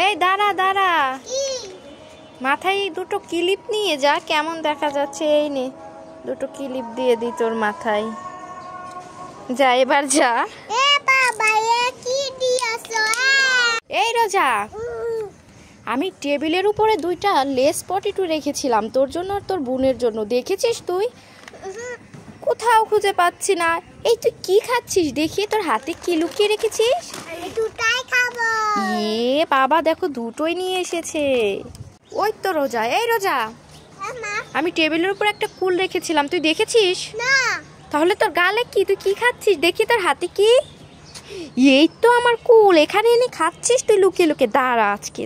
এই দাঁড়া দাঁড়া, মাথায় দুটো ক্লিপ নিয়ে যা, কেমন দেখা যাচ্ছে। এই নে দুটো ক্লিপ দিয়ে দি তোর মাথায়, যা এবার যা। এই রোজা, আমি টেবিলের উপরে দুইটা লেস পটেটো রেখেছিলাম তোর জন্য আর তোর বোনের জন্য, দেখেছিস তুই? কোথাও খুঁজে পাচ্ছি না। এই তুই কি খাচ্ছিস দেখি, তোর হাতে কি লুকিয়ে রেখেছিস? এ বাবা দেখো, দুটোই নিয়ে এসেছে। ওই তো রোজা, এই রোজা, আমি টেবিলের উপর একটা কুল রেখেছিলাম, তুই দেখেছিস? তাহলে তোর গালে কি, তুই কি খাচ্ছিস দেখি, তোর হাতে কি? এই তো আমার কুল, এখানে এনে খাচ্ছিস তুই লুকিয়ে লুকিয়ে, দাঁড়া আজকে।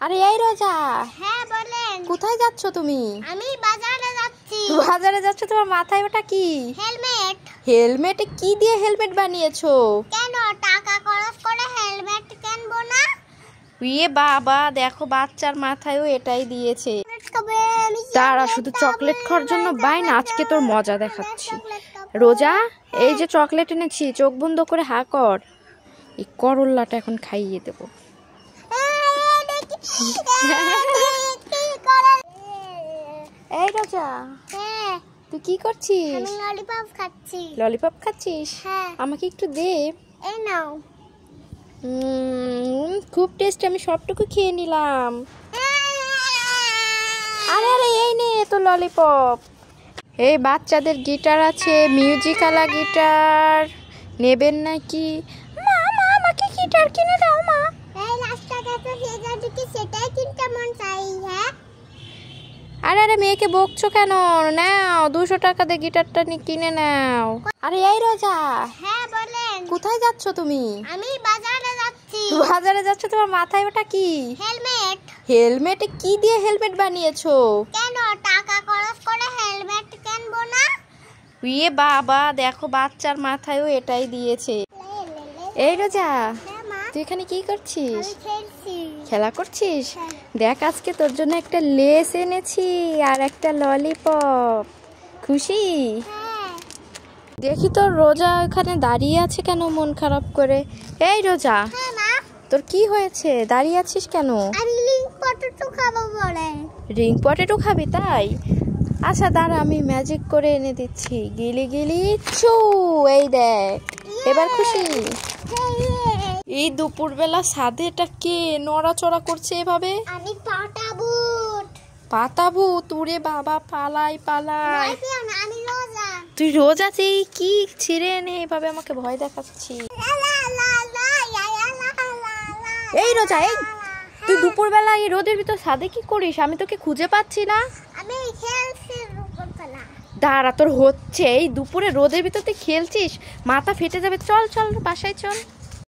আরে এই রোজা, হ্যাঁ বলেন। কোথায় যাচ্ছ তুমি? আমি বাজারে যাচ্ছি। বাজারে যাচ্ছ? তোমার মাথায় ওটা কি? হেলমেট। হেলমেটে কি দিয়ে হেলমেট বানিয়েছো? কেন টাকা খরচ করে হেলমেট কিনবো না? ইয়ে বাবা দেখো, বাচ্চার মাথায়ও এটাই দিয়েছে। তারা শুধু চকলেট খাওয়ার জন্য বায়না, আজকে তোর মজা দেখাচ্ছি। রোজা, এই যে চকলেট এনেছি, চোখ বন্ধ করে হা কর, এই করল্লাটা এখন খাইয়ে দেবো। এই রোজা, তুই কি করছিস? আমি ললিপপ খাচ্ছি। ললিপপ খাচ্ছিস? হ্যাঁ। আমাকে একটু দে। এই নাও। খুব টেস্টি, আমি সবটুকু খেয়ে নিলাম। আরে আরে এই নে তো ললিপপ। এই বাচ্চাদের গিটার আছে, মিউজিকালা গিটার নেবেন নাকি? মা মা আমাকে গিটার কিনে দাও মা। এই রাস্তাঘাটে সেটা দিকে সেটাই কিনতে মন চাই। হ্যাঁ। আরে আরে মেয়েকে বকছো কেন? নাও 200 টাকা দিয়ে গিটারটা কিনে নাও। আরে এই রোজা, হ্যাঁ বলেন। কোথায় যাচ্ছ তুমি? আমি বাজারে যাচ্ছি। বাজারে যাচ্ছ? তোমার মাথায় ওটা কি? হেলমেট। হেলমেটে কি দিয়ে হেলমেট বানিয়েছো? কেন টাকা খরচ করে হেলমেট কিনবো না? ইয়ে বাবা দেখো, বাচ্চার মাথায়ও এটাই দিয়েছে। এই রোজা, তুই এখানে কি করছিস? খেলা করছিস? দেখ আজকে তোর জন্য একটা লেস এনেছি আর একটা ললিপপ। খুশি? দেখি তোর রোজা ওখানে দাঁড়িয়ে আছে কেন মন খারাপ করে? এই রোজা, তোর কি হয়েছে, দাঁড়িয়ে আছিস কেন? আমি রিং পটেটো খাবো বলে। রিং পটেটো খাবি তাই? আচ্ছা দাঁড়া, আমি ম্যাজিক করে এনে দিচ্ছি। গিলি গিলি চু, এই দেখ, এবার খুশি? এই দুপুরবেলা ছাদে এটা কে নড়াচড়া করছে এভাবে? আমি পাতাবুট। পাতাবুট? উড়ে বাবা, পালাই পালাই। আমি রোজা। তুই রোজা আছিস? কি ছিঁড়ে এনে এভাবে আমাকে ভয় দেখাচ্ছি? এই রোজা, এই তুই দুপুরবেলা এই রোদের ভিতর ছাদে কি করিস? আমি তোকে খুঁজে পাচ্ছি না। আমি খেলছি দুপুরবেলা। দাঁড়া, তোর হচ্ছে, এই দুপুরে রোদের ভিতর তুই খেলছিস, মাথা ফেটে যাবে। চল চল বাসায় চল।